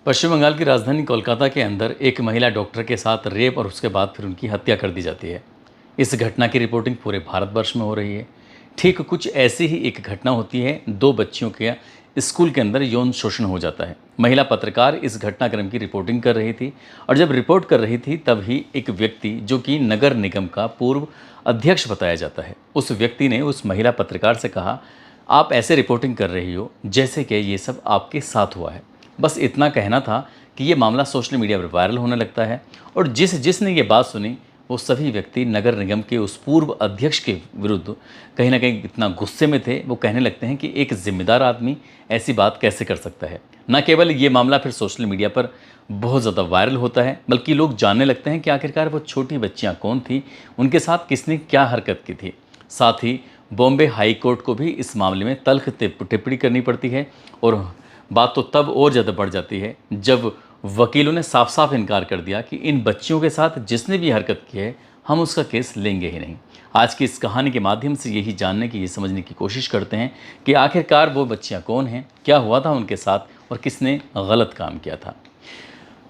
पश्चिम बंगाल की राजधानी कोलकाता के अंदर एक महिला डॉक्टर के साथ रेप और उसके बाद फिर उनकी हत्या कर दी जाती है। इस घटना की रिपोर्टिंग पूरे भारतवर्ष में हो रही है। ठीक कुछ ऐसी ही एक घटना होती है, दो बच्चियों के स्कूल के अंदर यौन शोषण हो जाता है। महिला पत्रकार इस घटनाक्रम की रिपोर्टिंग कर रही थी और जब रिपोर्ट कर रही थी तभी एक व्यक्ति, जो कि नगर निगम का पूर्व अध्यक्ष बताया जाता है, उस व्यक्ति ने उस महिला पत्रकार से कहा, आप ऐसे रिपोर्टिंग कर रही हो जैसे कि ये सब आपके साथ हुआ है। बस इतना कहना था कि ये मामला सोशल मीडिया पर वायरल होने लगता है और जिसने ये बात सुनी वो सभी व्यक्ति नगर निगम के उस पूर्व अध्यक्ष के विरुद्ध कहीं ना कहीं इतना गुस्से में थे, वो कहने लगते हैं कि एक जिम्मेदार आदमी ऐसी बात कैसे कर सकता है। न केवल ये मामला फिर सोशल मीडिया पर बहुत ज़्यादा वायरल होता है, बल्कि लोग जानने लगते हैं कि आखिरकार वो छोटी बच्चियाँ कौन थी, उनके साथ किसने क्या हरकत की थी। साथ ही बॉम्बे हाई कोर्ट को भी इस मामले में तल्ख टिप्पणी करनी पड़ती है और बात तो तब और ज़्यादा बढ़ जाती है जब वकीलों ने साफ साफ इनकार कर दिया कि इन बच्चियों के साथ जिसने भी हरकत की है हम उसका केस लेंगे ही नहीं। आज की इस कहानी के माध्यम से यही जानने की, ये समझने की कोशिश करते हैं कि आखिरकार वो बच्चियां कौन हैं, क्या हुआ था उनके साथ और किसने गलत काम किया था।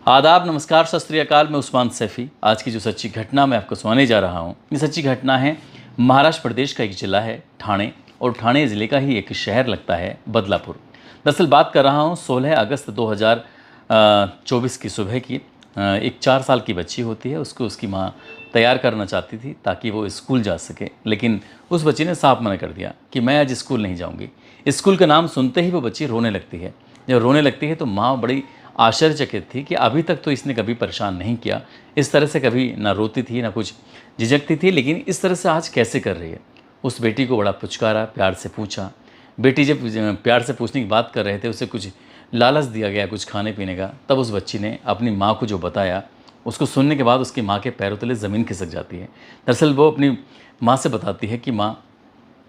आदाब, नमस्कार, सत श्री अकाल। मैं उस्मान सैफ़ी। आज की जो सच्ची घटना मैं आपको सुनाने जा रहा हूँ, ये सच्ची घटना है महाराष्ट्र प्रदेश का एक ज़िला है ठाणे, और ठाणे ज़िले का ही एक शहर लगता है बदलापुर। दरअसल बात कर रहा हूँ 16 अगस्त 2024 की सुबह की। एक 4 साल की बच्ची होती है, उसको उसकी माँ तैयार करना चाहती थी ताकि वो स्कूल जा सके, लेकिन उस बच्ची ने साफ मना कर दिया कि मैं आज स्कूल नहीं जाऊँगी। स्कूल का नाम सुनते ही वो बच्ची रोने लगती है। जब रोने लगती है तो माँ बड़ी आश्चर्यचकित थी कि अभी तक तो इसने कभी परेशान नहीं किया, इस तरह से कभी ना रोती थी ना कुछ झिझकती थी, लेकिन इस तरह से आज कैसे कर रही है। उस बेटी को बड़ा पुचकारा, प्यार से पूछा। बेटी जब प्यार से पूछने की बात कर रहे थे, उसे कुछ लालच दिया गया कुछ खाने पीने का, तब उस बच्ची ने अपनी माँ को जो बताया, उसको सुनने के बाद उसकी माँ के पैरों तले ज़मीन खिसक जाती है। दरअसल वो अपनी माँ से बताती है कि माँ,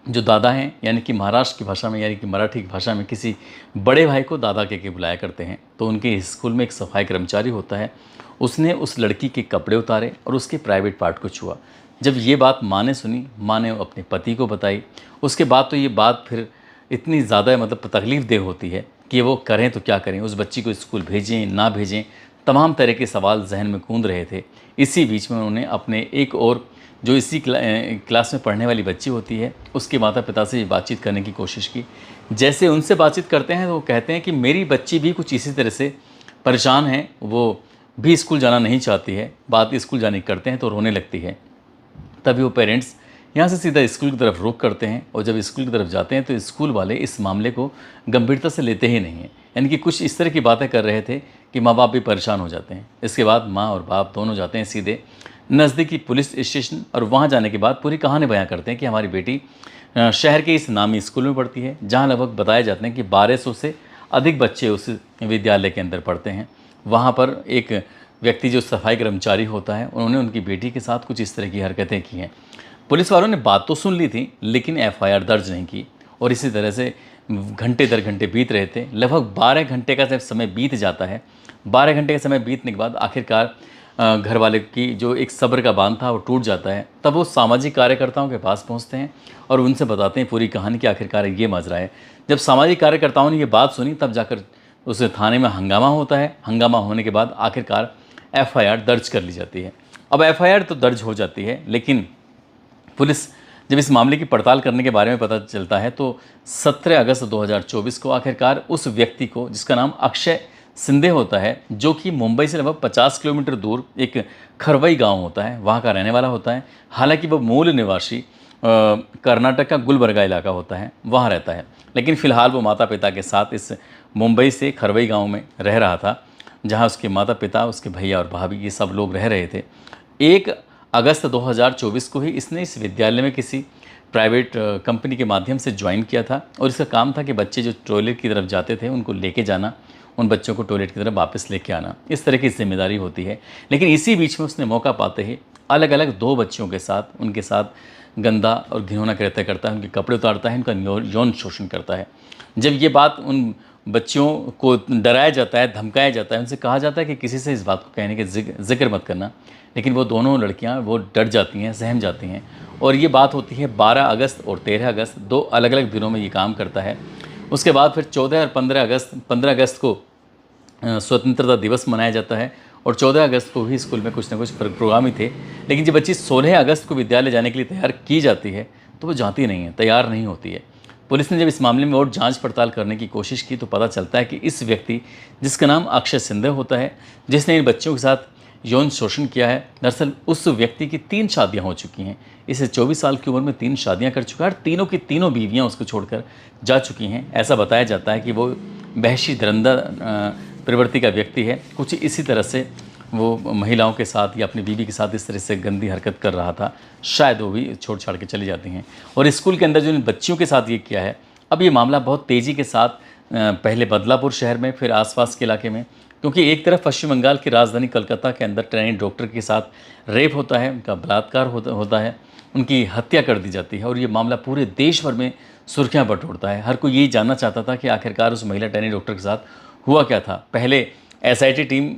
जो दादा हैं, यानी कि महाराष्ट्र की भाषा में यानी कि मराठी की भाषा में किसी बड़े भाई को दादा कह के बुलाया करते हैं, तो उनके स्कूल में एक सफाई कर्मचारी होता है, उसने उस लड़की के कपड़े उतारे और उसके प्राइवेट पार्ट को छुआ। जब ये बात माँ ने सुनी, माँ ने अपने पति को बताई। उसके बाद तो ये बात फिर इतनी ज़्यादा तकलीफ़ देह होती है कि वो करें तो क्या करें, उस बच्ची को स्कूल भेजें ना भेजें, तमाम तरह के सवाल जहन में गूंज रहे थे। इसी बीच में उन्होंने अपने एक और जो इसी क्लास में पढ़ने वाली बच्ची होती है, उसके माता पिता से बातचीत करने की कोशिश की। जैसे उनसे बातचीत करते हैं तो वो कहते हैं कि मेरी बच्ची भी कुछ इसी तरह से परेशान है, वो भी स्कूल जाना नहीं चाहती है। बात स्कूल जाने की करते हैं तो रोने लगती है। तभी वो पेरेंट्स यहाँ से सीधा स्कूल की तरफ रुख करते हैं और जब स्कूल की तरफ जाते हैं तो स्कूल वाले इस मामले को गंभीरता से लेते ही नहीं हैं। यानी कि कुछ इस तरह की बातें कर रहे थे कि माँ बाप भी परेशान हो जाते हैं। इसके बाद माँ और बाप दोनों जाते हैं सीधे नज़दीकी पुलिस स्टेशन, और वहाँ जाने के बाद पूरी कहानी बयां करते हैं कि हमारी बेटी शहर के इस नामी स्कूल में पढ़ती है, जहाँ लगभग बताए जाते हैं कि 1200 से अधिक बच्चे उस विद्यालय के अंदर पढ़ते हैं। वहाँ पर एक व्यक्ति जो सफाई कर्मचारी होता है, उन्होंने उनकी बेटी के साथ कुछ इस तरह की हरकतें की हैं। पुलिस वालों ने बात तो सुन ली थी, लेकिन एफआईआर दर्ज नहीं की, और इसी तरह से घंटे दर घंटे बीत रहे थे। लगभग 12 घंटे का जब समय बीत जाता है, 12 घंटे का समय बीतने के बाद आखिरकार घर वाले की जो एक सब्र का बांध था वो टूट जाता है। तब वो सामाजिक कार्यकर्ताओं के पास पहुंचते हैं और उनसे बताते हैं पूरी कहानी कि आखिरकार ये माजरा है। जब सामाजिक कार्यकर्ताओं ने ये बात सुनी तब जाकर उस थाने में हंगामा होता है। हंगामा होने के बाद आखिरकार एफआईआर दर्ज कर ली जाती है। अब एफआईआर तो दर्ज हो जाती है, लेकिन पुलिस जब इस मामले की पड़ताल करने के बारे में पता चलता है तो 17 अगस्त 2024 को आखिरकार उस व्यक्ति को, जिसका नाम अक्षय सिंधे होता है, जो कि मुंबई से लगभग 50 किलोमीटर दूर एक खरवई गांव होता है, वहां का रहने वाला होता है। हालांकि वो मूल निवासी कर्नाटक का गुलबर्गा इलाका होता है, वहाँ रहता है, लेकिन फ़िलहाल वो माता पिता के साथ इस मुंबई से खरवई गाँव में रह रहा था, जहाँ उसके माता पिता, उसके भैया और भाभी, ये सब लोग रह रहे थे। 1 अगस्त 2024 को ही इसने इस विद्यालय में किसी प्राइवेट कंपनी के माध्यम से ज्वाइन किया था, और इसका काम था कि बच्चे जो टॉयलेट की तरफ जाते थे उनको लेके जाना, उन बच्चों को टॉयलेट की तरफ वापस लेके आना, इस तरह की जिम्मेदारी होती है। लेकिन इसी बीच में उसने मौका पाते ही अलग अलग 2 बच्चियों के साथ, उनके साथ गंदा और घिनौना कृत्य करता है, उनके कपड़े उतारता है, उनका यौन शोषण करता है। जब ये बात उन बच्चियों को डराया जाता है, धमकाया जाता है, उनसे कहा जाता है कि किसी से इस बात को कहने के जिक्र मत करना, लेकिन वो दोनों लड़कियां वो डर जाती हैं, सहम जाती हैं। और ये बात होती है 12 अगस्त और 13 अगस्त, 2 अलग अलग दिनों में ये काम करता है। उसके बाद फिर 14 और 15 अगस्त को स्वतंत्रता दिवस मनाया जाता है और 14 अगस्त को भी स्कूल में कुछ ना कुछ प्रोग्राम ही थे। लेकिन जब बच्ची 16 अगस्त को विद्यालय जाने के लिए तैयार की जाती है तो वो जाती नहीं है, तैयार नहीं होती है। पुलिस ने जब इस मामले में और जांच पड़ताल करने की कोशिश की तो पता चलता है कि इस व्यक्ति, जिसका नाम अक्षय सिंधे होता है, जिसने इन बच्चों के साथ यौन शोषण किया है, दरअसल उस व्यक्ति की 3 शादियां हो चुकी हैं। इसे 24 साल की उम्र में 3 शादियां कर चुका है और तीनों की तीनों बीवियां उसको छोड़कर जा चुकी हैं। ऐसा बताया जाता है कि वो वहशी धुरंधर प्रवृत्ति का व्यक्ति है। कुछ इसी तरह से वो महिलाओं के साथ या अपनी बीवी के साथ इस तरह से गंदी हरकत कर रहा था। शायद वो भी छोड़ छाड़ के चली जाती हैं। और स्कूल के अंदर जो इन बच्चियों के साथ ये किया है, अब ये मामला बहुत तेज़ी के साथ पहले बदलापुर शहर में, फिर आसपास के इलाके में, क्योंकि एक तरफ पश्चिम बंगाल की राजधानी कलकत्ता के अंदर ट्रेनी डॉक्टर के साथ रेप होता है, उनका बलात्कार होता है, उनकी हत्या कर दी जाती है और ये मामला पूरे देश भर में सुर्खियां बटोरता है। हर कोई यही जानना चाहता था कि आखिरकार उस महिला ट्रेनी डॉक्टर के साथ हुआ क्या था। पहले एसआईटी टीम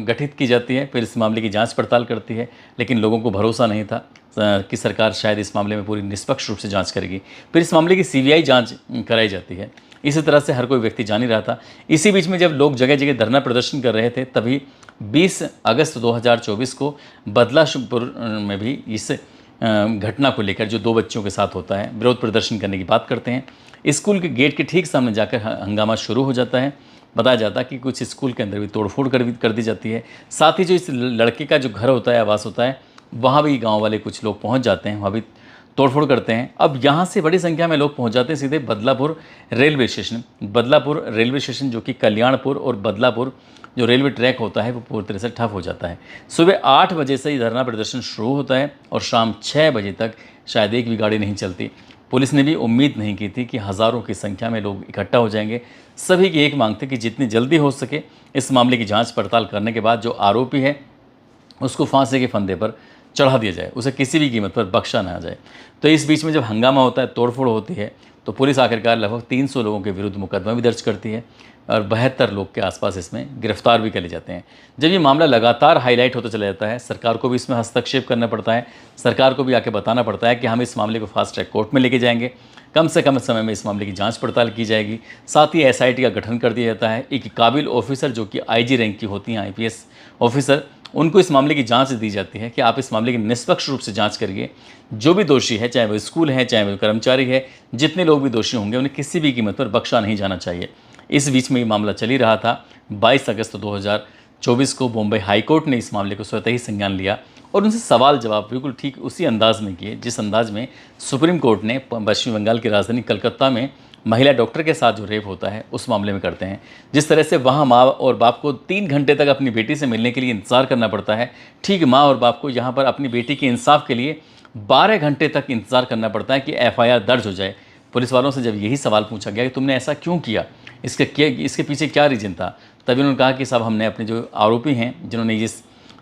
गठित की जाती है, फिर इस मामले की जांच पड़ताल करती है, लेकिन लोगों को भरोसा नहीं था कि सरकार शायद इस मामले में पूरी निष्पक्ष रूप से जांच करेगी। फिर इस मामले की सीबीआई जांच कराई जाती है। इसी तरह से हर कोई व्यक्ति जान ही रहा था। इसी बीच में जब लोग जगह जगह धरना प्रदर्शन कर रहे थे, तभी 20 अगस्त 2024 को बदलापुर में भी इस घटना को लेकर जो 2 बच्चों के साथ होता है, विरोध प्रदर्शन करने की बात करते हैं। स्कूल के गेट के ठीक सामने जाकर हंगामा शुरू हो जाता है। बताया जाता है कि कुछ स्कूल के अंदर भी तोड़फोड़ कर दी जाती है। साथ ही जो इस लड़के का जो घर होता है, आवास होता है, वहाँ भी गांव वाले कुछ लोग पहुँच जाते हैं, वहाँ भी तोड़फोड़ करते हैं। अब यहाँ से बड़ी संख्या में लोग पहुँच जाते हैं सीधे Badlapur railway station. Badlapur railway station जो कि कल्याणपुर और बदलापुर जो रेलवे ट्रैक होता है वो पूरी तरह से ठप हो जाता है। सुबह 8 बजे से ये धरना प्रदर्शन शुरू होता है और शाम 6 बजे तक शायद एक भी गाड़ी नहीं चलती। पुलिस ने भी उम्मीद नहीं की थी कि हज़ारों की संख्या में लोग इकट्ठा हो जाएंगे। सभी की एक मांग थी कि जितनी जल्दी हो सके इस मामले की जांच पड़ताल करने के बाद जो आरोपी है उसको फांसी के फंदे पर चढ़ा दिया जाए, उसे किसी भी कीमत पर बख्शा ना जाए। तो इस बीच में जब हंगामा होता है, तोड़फोड़ होती है, तो पुलिस आखिरकार लगभग 300 लोगों के विरुद्ध मुकदमा भी दर्ज करती है और 72 लोग के आसपास इसमें गिरफ्तार भी कर लिए जाते हैं। जब ये मामला लगातार हाईलाइट होता चला जाता है, सरकार को भी इसमें हस्तक्षेप करना पड़ता है। सरकार को भी आके बताना पड़ता है कि हम इस मामले को फास्ट ट्रैक कोर्ट में लेके जाएंगे, कम से कम समय में इस मामले की जांच पड़ताल की जाएगी। साथ ही एसआईटी का गठन कर दिया जाता है। एक काबिल ऑफिसर जो कि आईजी रैंक की होती हैं, आईपीएस ऑफिसर, उनको इस मामले की जांच दी जाती है कि आप इस मामले की निष्पक्ष रूप से जांच करिए। जो भी दोषी है, चाहे वो स्कूल है, चाहे वो कर्मचारी है, जितने लोग भी दोषी होंगे उन्हें किसी भी कीमत पर बख्शा नहीं जाना चाहिए। इस बीच में ये मामला चल ही रहा था। 22 अगस्त 2024 को बॉम्बे हाईकोर्ट ने इस मामले को स्वतः ही संज्ञान लिया और उनसे सवाल जवाब बिल्कुल ठीक उसी अंदाज में किए जिस अंदाज में सुप्रीम कोर्ट ने पश्चिम बंगाल की राजधानी कलकत्ता में महिला डॉक्टर के साथ जो रेप होता है उस मामले में करते हैं। जिस तरह से वहाँ माँ और बाप को 3 घंटे तक अपनी बेटी से मिलने के लिए इंतज़ार करना पड़ता है, ठीक माँ और बाप को यहाँ पर अपनी बेटी के इंसाफ के लिए 12 घंटे तक इंतज़ार करना पड़ता है कि एफआईआर दर्ज हो जाए। पुलिस वालों से जब यही सवाल पूछा गया कि तुमने ऐसा क्यों किया, इसके पीछे क्या रीज़न था, तभी उन्होंने कहा कि साहब हमने अपने जो आरोपी हैं जिन्होंने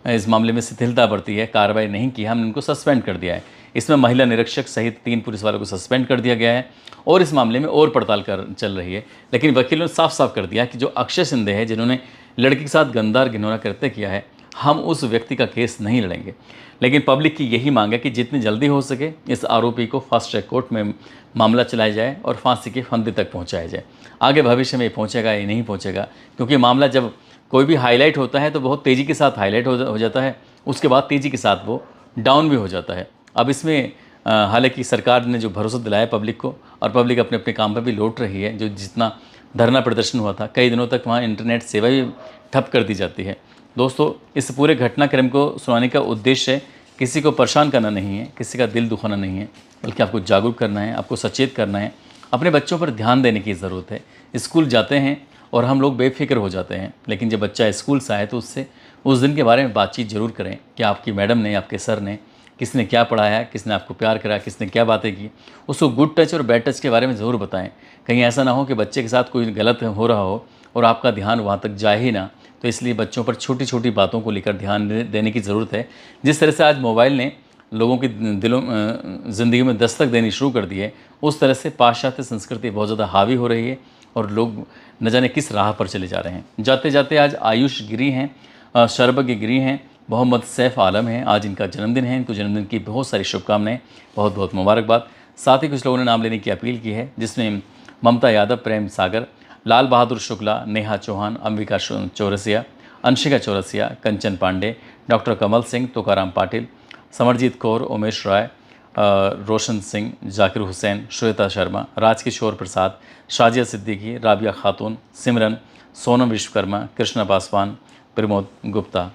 इस मामले में शिथिलता बरती है, कार्रवाई नहीं की, हमने उनको सस्पेंड कर दिया है। इसमें महिला निरीक्षक सहित 3 पुलिस वालों को सस्पेंड कर दिया गया है और इस मामले में और पड़ताल चल रही है। लेकिन वकीलों ने साफ साफ कर दिया कि जो अक्षय सिंधे है, जिन्होंने लड़की के साथ गंदार घिनौना कृत्य किया है, हम उस व्यक्ति का केस नहीं लड़ेंगे। लेकिन पब्लिक की यही मांग है कि जितनी जल्दी हो सके इस आरोपी को फास्ट ट्रैक कोर्ट में मामला चलाया जाए और फांसी के फंदे तक पहुंचाया जाए। आगे भविष्य में ये पहुंचेगा या नहीं पहुंचेगा, क्योंकि मामला जब कोई भी हाईलाइट होता है तो बहुत तेज़ी के साथ हाईलाइट हो जाता है, उसके बाद तेज़ी के साथ वो डाउन भी हो जाता है। अब इसमें हालांकि सरकार ने जो भरोसा दिलाया पब्लिक को, और पब्लिक अपने अपने काम पर भी लौट रही है। जो जितना धरना प्रदर्शन हुआ था, कई दिनों तक वहाँ इंटरनेट सेवा भी ठप कर दी जाती है। दोस्तों, इस पूरे घटनाक्रम को सुनाने का उद्देश्य किसी को परेशान करना नहीं है, किसी का दिल दुखाना नहीं है, बल्कि आपको जागरूक करना है, आपको सचेत करना है। अपने बच्चों पर ध्यान देने की ज़रूरत है। स्कूल जाते हैं और हम लोग बेफिक्र हो जाते हैं, लेकिन जब बच्चा स्कूल से आए तो उससे उस दिन के बारे में बातचीत ज़रूर करें कि आपकी मैडम ने, आपके सर ने, किसने क्या पढ़ाया, किसने आपको प्यार करा, किसने क्या बातें की। उसको गुड टच और बैड टच के बारे में ज़रूर बताएं। कहीं ऐसा ना हो कि बच्चे के साथ कोई गलत हो रहा हो और आपका ध्यान वहाँ तक जाए ही ना। तो इसलिए बच्चों पर छोटी छोटी बातों को लेकर ध्यान देने की ज़रूरत है। जिस तरह से आज मोबाइल ने लोगों की ज़िंदगी में दस्तक देनी शुरू कर दी है, उस तरह से पाश्चात्य संस्कृति बहुत ज़्यादा हावी हो रही है और लोग न जाने किस राह पर चले जा रहे हैं। जाते जाते आज आयुष गिरी हैं, शर्बगी गिरी हैं, मोहम्मद सैफ आलम हैं, आज इनका जन्मदिन है। इनको जन्मदिन की बहुत सारी शुभकामनाएं, बहुत बहुत मुबारकबाद। साथ ही कुछ लोगों ने नाम लेने की अपील की है, जिसमें ममता यादव, प्रेम सागर, लाल बहादुर शुक्ला, नेहा चौहान, अंबिका चौरसिया, अंशिका चौरसिया, कंचन पांडे, डॉक्टर कमल सिंह, तुकाराम पाटिल, समरजीत कौर, उमेश राय, रोशन सिंह, जाकिर हुसैन, श्वेता शर्मा, राजकिशोर प्रसाद, शाजिया सिद्दीकी, राबिया खातून, सिमरन, सोनम विश्वकर्मा, कृष्णा पासवान, प्रमोद गुप्ता।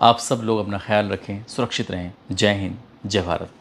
आप सब लोग अपना ख्याल रखें, सुरक्षित रहें। जय हिंद, जय भारत।